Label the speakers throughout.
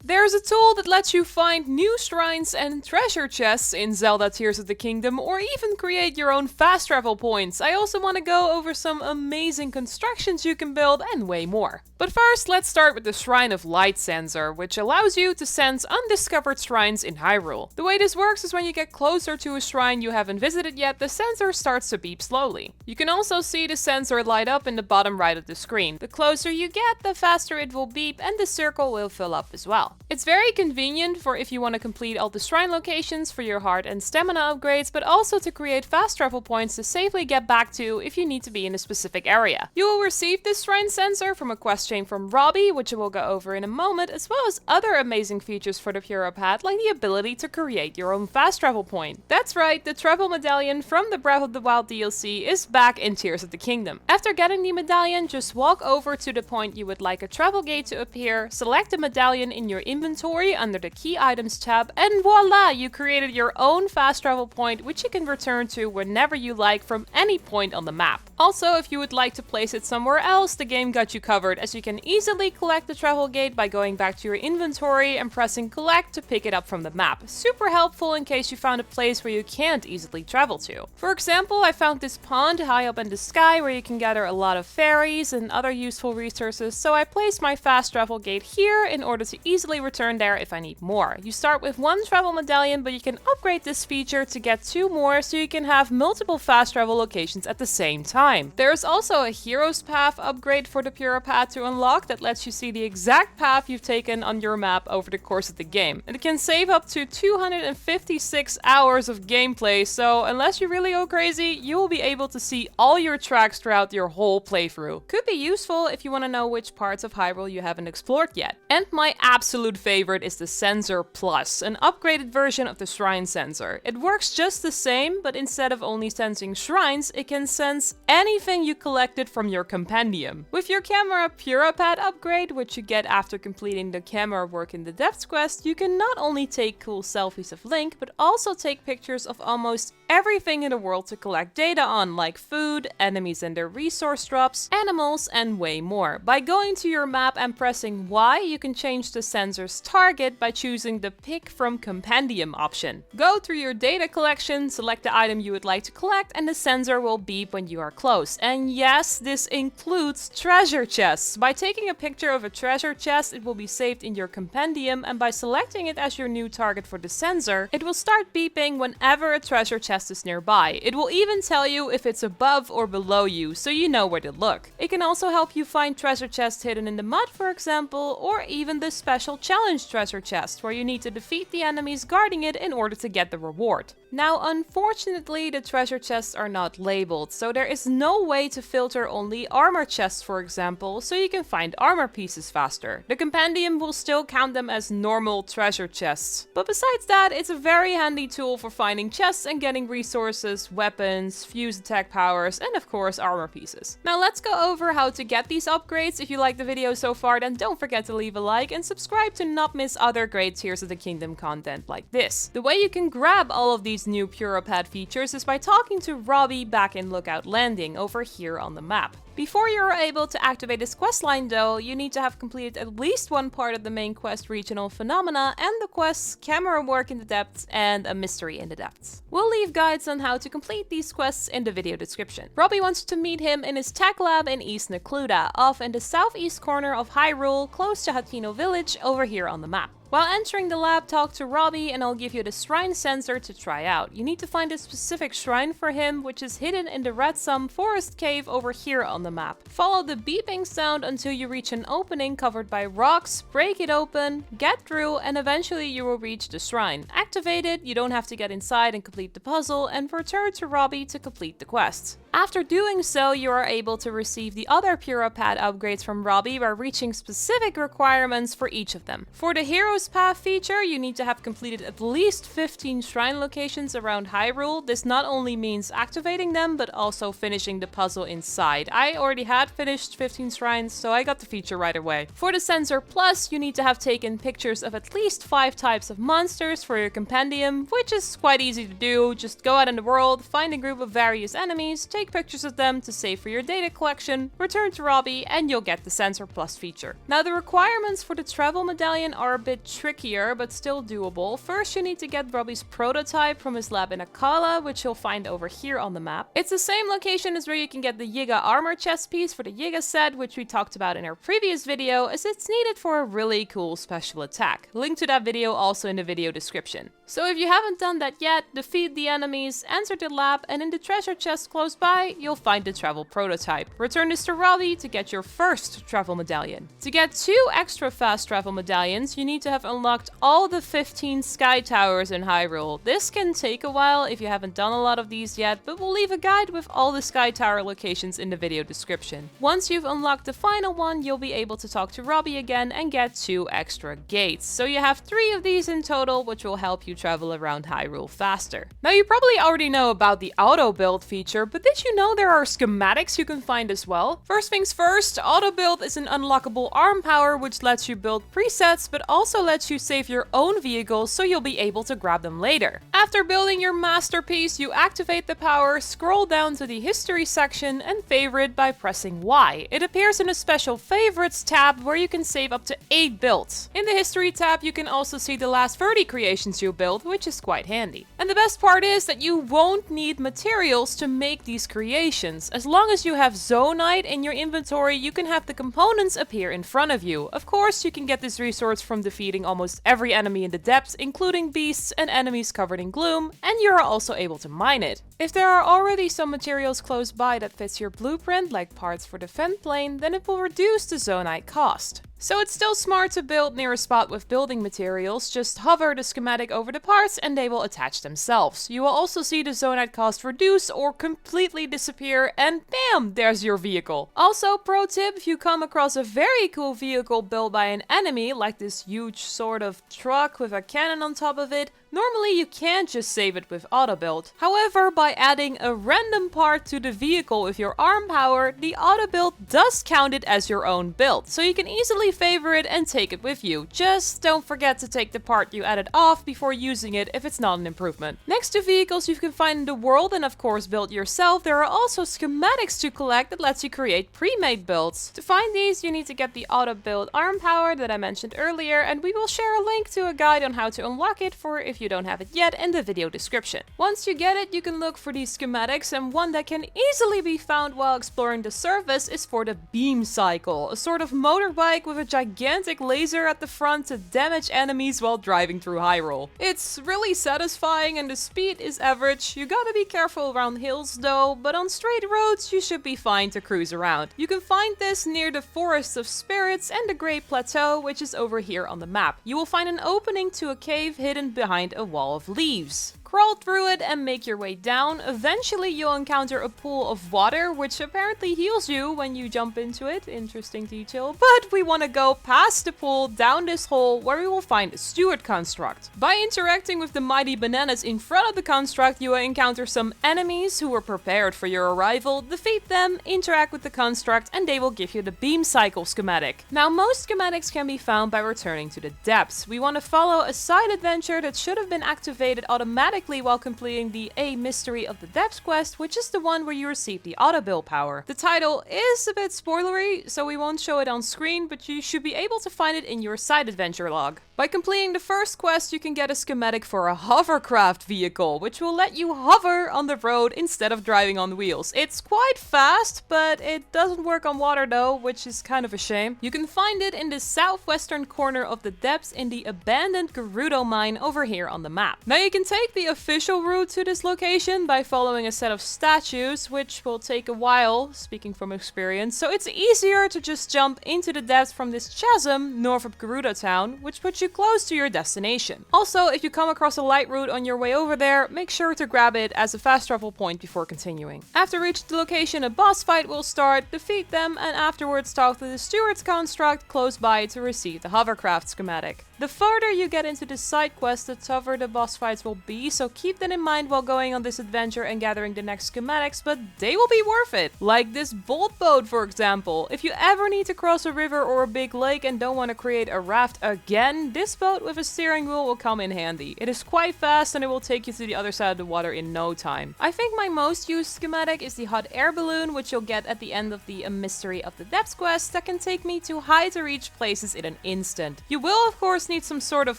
Speaker 1: There's a tool that lets you find new shrines and treasure chests in Zelda Tears of the Kingdom, or even create your own fast travel points. I also want to go over some amazing constructions you can build and way more. But first, let's start with the Shrine of Light sensor, which allows you to sense undiscovered shrines in Hyrule. The way this works is when you get closer to a shrine you haven't visited yet, the sensor starts to beep slowly. You can also see the sensor light up in the bottom right of the screen. The closer you get, the faster it will beep and the circle will fill up as well. It's very convenient for if you want to complete all the shrine locations for your heart and stamina upgrades, but also to create fast travel points to safely get back to if you need to be in a specific area. You will receive this shrine sensor from a quest chain from Robbie, which I will go over in a moment, as well as other amazing features for the Puro Pad, like the ability to create your own fast travel point. That's right, the travel medallion from the Breath of the Wild DLC is back in Tears of the Kingdom. After getting the medallion, just walk over to the point you would like a travel gate to appear, select the medallion in your inventory under the key items tab, and voila, you created your own fast travel point, which you can return to whenever you like from any point on the map. Also, if you would like to place it somewhere else, the game got you covered, as you can easily collect the travel gate by going back to your inventory and pressing collect to pick it up from the map. Super helpful in case you found a place where you can't easily travel to. For example, I found this pond high up in the sky where you can gather a lot of fairies and other useful resources, so I placed my fast travel gate here in order to easily return there if I need more. You start with one travel medallion, but you can upgrade this feature to get 2 more, so you can have multiple fast travel locations at the same time. There's also a Hero's Path upgrade for the Puro Pad to unlock that lets you see the exact path you've taken on your map over the course of the game. And it can save up to 256 hours of gameplay, so unless you really go crazy, you will be able to see all your tracks throughout your whole playthrough. Could be useful if you want to know which parts of Hyrule you haven't explored yet. And my absolute favorite is the Sensor Plus, an upgraded version of the Shrine Sensor. It works just the same, but instead of only sensing shrines, it can sense anything you collected from your compendium. With your camera Puro Pad upgrade, which you get after completing the camera work in the Depths quest, you can not only take cool selfies of Link, but also take pictures of almost everything in the world to collect data on, like food, enemies and their resource drops, animals, and way more. By going to your map and pressing Y, you can change the sensor's target by choosing the Pick from Compendium option. Go through your data collection, select the item you would like to collect, and the sensor will beep when you are close. And yes, this includes treasure chests. By taking a picture of a treasure chest, it will be saved in your compendium, and by selecting it as your new target for the sensor, it will start beeping whenever a treasure chest is nearby. It will even tell you if it's above or below you, so you know where to look. It can also help you find treasure chests hidden in the mud, for example, or even the special challenge treasure chest, where you need to defeat the enemies guarding it in order to get the reward. Now, unfortunately, the treasure chests are not labeled, so there is no way to filter only armor chests, for example, so you can find armor pieces faster. The compendium will still count them as normal treasure chests. But besides that, it's a very handy tool for finding chests and getting resources, weapons, fuse attack powers, and of course armor pieces. Now let's go over how to get these upgrades. If you like the video so far, then don't forget to leave a like and subscribe to not miss other great Tears of the Kingdom content like this. The way you can grab all of these new Puro Pad features is by talking to Robbie back in Lookout Landing over here on the map. Before you're able to activate this questline though, you need to have completed at least one part of the main quest Regional Phenomena and the quests Camera Work in the Depths and A Mystery in the Depths. We'll leave guides on how to complete these quests in the video description. Robbie wants to meet him in his tech lab in East Necluda, off in the southeast corner of Hyrule, close to Hateno Village over here on the map. While entering the lab, talk to Robbie and I'll give you the shrine sensor to try out. You need to find a specific shrine for him, which is hidden in the Red Sum Forest Cave over here on the map. Follow the beeping sound until you reach an opening covered by rocks, break it open, get through, and eventually you will reach the shrine. Activate it, you don't have to get inside and complete the puzzle, and return to Robbie to complete the quest. After doing so, you are able to receive the other Puro Pad upgrades from Robbie by reaching specific requirements for each of them. For the Hero's Path feature, you need to have completed at least 15 shrine locations around Hyrule. This not only means activating them, but also finishing the puzzle inside. I already had finished 15 shrines, so I got the feature right away. For the Sensor Plus, you need to have taken pictures of at least 5 types of monsters for your compendium, which is quite easy to do. Just go out in the world, find a group of various enemies, take pictures of them to save for your data collection, return to Robbie, and you'll get the Sensor Plus feature. Now the requirements for the travel medallion are a bit trickier, but still doable. First, you need to get Robbie's prototype from his lab in Akala, which you'll find over here on the map. It's the same location as where you can get the Yiga armor chest piece for the Yiga set, which we talked about in our previous video, as it's needed for a really cool special attack. Link to that video also in the video description. So if you haven't done that yet, defeat the enemies, enter the lab, and in the treasure chest close by, you'll find the travel prototype. Return this to Robbie to get your first travel medallion. To get 2 extra fast travel medallions, you need to have unlocked all the 15 sky towers in Hyrule. This can take a while if you haven't done a lot of these yet, but we'll leave a guide with all the sky tower locations in the video description. Once you've unlocked the final one, you'll be able to talk to Robbie again and get 2 extra gates. So you have 3 of these in total, which will help you travel around Hyrule faster. Now you probably already know about the Autobuild feature, but did you know there are schematics you can find as well? First things first, Autobuild is an unlockable arm power which lets you build presets, but also lets you save your own vehicles so you'll be able to grab them later. After building your masterpiece, you activate the power, scroll down to the history section, and favorite by pressing Y. It appears in a special favorites tab where you can save up to 8 builds. In the history tab, you can also see the last 30 creations you built, which is quite handy. And the best part is that you won't need materials to make these creations. As long as you have Zonite in your inventory, you can have the components appear in front of you. Of course, you can get this resource from defeating almost every enemy in the depths, including beasts and enemies covered in gloom, and you are also able to mine it. If there are already some materials close by that fits your blueprint, like parts for the vent plane, then it will reduce the Zonite cost. So it's still smart to build near a spot with building materials, just hover the schematic over the parts and they will attach themselves. You will also see the Zonite cost reduce or completely disappear, and bam, there's your vehicle. Also, pro tip, if you come across a very cool vehicle built by an enemy, like this huge sort of truck with a cannon on top of it, normally you can't just save it with Autobuild. However, by adding a random part to the vehicle with your arm power, the Autobuild does count it as your own build, so you can easily favorite and take it with you. Just don't forget to take the part you added off before using it if it's not an improvement. Next to vehicles you can find in the world and of course build yourself, there are also schematics to collect that lets you create pre-made builds. To find these, you need to get the Autobuild arm power that I mentioned earlier, and we will share a link to a guide on how to unlock it for if you don't have it yet in the video description. Once you get it, you can look for these schematics, and one that can easily be found while exploring the surface is for the beam cycle, a sort of motorbike with a gigantic laser at the front to damage enemies while driving through Hyrule. It's really satisfying and the speed is average. You gotta be careful around hills though, but on straight roads you should be fine to cruise around. You can find this near the Forest of Spirits and the Great Plateau, which is over here on the map. You will find an opening to a cave hidden behind a wall of leaves. Crawl through it and make your way down. Eventually you'll encounter a pool of water, which apparently heals you when you jump into it. Interesting detail. But we want to go past the pool, down this hole, where we will find a steward construct. By interacting with the mighty bananas in front of the construct, you will encounter some enemies who were prepared for your arrival. Defeat them, interact with the construct, and they will give you the beam cycle schematic. Now, most schematics can be found by returning to the depths. We want to follow a side adventure that should have been activated automatically while completing the A Mystery of the Depths quest, which is the one where you receive the Autobuild power. The title is a bit spoilery, so we won't show it on screen, but you should be able to find it in your side adventure log. By completing the first quest, you can get a schematic for a Hovercraft vehicle, which will let you hover on the road instead of driving on wheels. It's quite fast, but it doesn't work on water though, which is kind of a shame. You can find it in the southwestern corner of the depths in the abandoned Gerudo mine over here on the map. Now you can take the official route to this location by following a set of statues, which will take a while, speaking from experience, so it's easier to just jump into the depths from this chasm north of Gerudo town, which puts you close to your destination. Also, if you come across a light route on your way over there, make sure to grab it as a fast travel point before continuing. After reaching the location, a boss fight will start, defeat them, and afterwards talk to the steward's construct close by to receive the Hovercraft schematic. The farther you get into the side quest, the tougher the boss fights will be, so keep that in mind while going on this adventure and gathering the next schematics, but they will be worth it. Like this bolt boat, for example. If you ever need to cross a river or a big lake and don't want to create a raft again, this boat with a steering wheel will come in handy. It is quite fast and it will take you to the other side of the water in no time. I think my most used schematic is the hot air balloon, which you'll get at the end of the Mystery of the Depths quest that can take me to high to reach places in an instant. You will of course need some sort of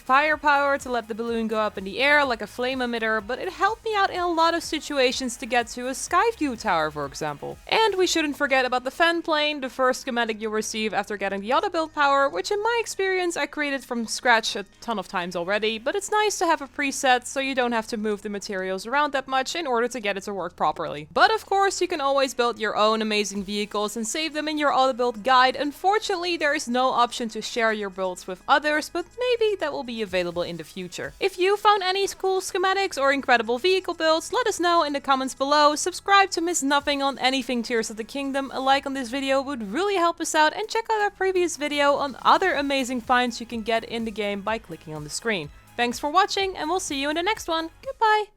Speaker 1: firepower to let the balloon go up in the air like a flame emitter, but it helped me out in a lot of situations to get to a Skyview tower, for example. And we shouldn't forget about the fan plane, the first schematic you'll receive after getting the Autobuild power, which in my experience I created from scratch a ton of times already, but it's nice to have a preset so you don't have to move the materials around that much in order to get it to work properly. But of course you can always build your own amazing vehicles and save them in your Autobuild guide. Unfortunately there is no option to share your builds with others, but maybe that will be available in the future. If you found any cool schematics or incredible vehicle builds, let us know in the comments below. Subscribe to miss nothing on anything Tears of the Kingdom, a like on this video would really help us out, and check out our previous video on other amazing finds you can get in the game by clicking on the screen. Thanks for watching and we'll see you in the next one. Goodbye!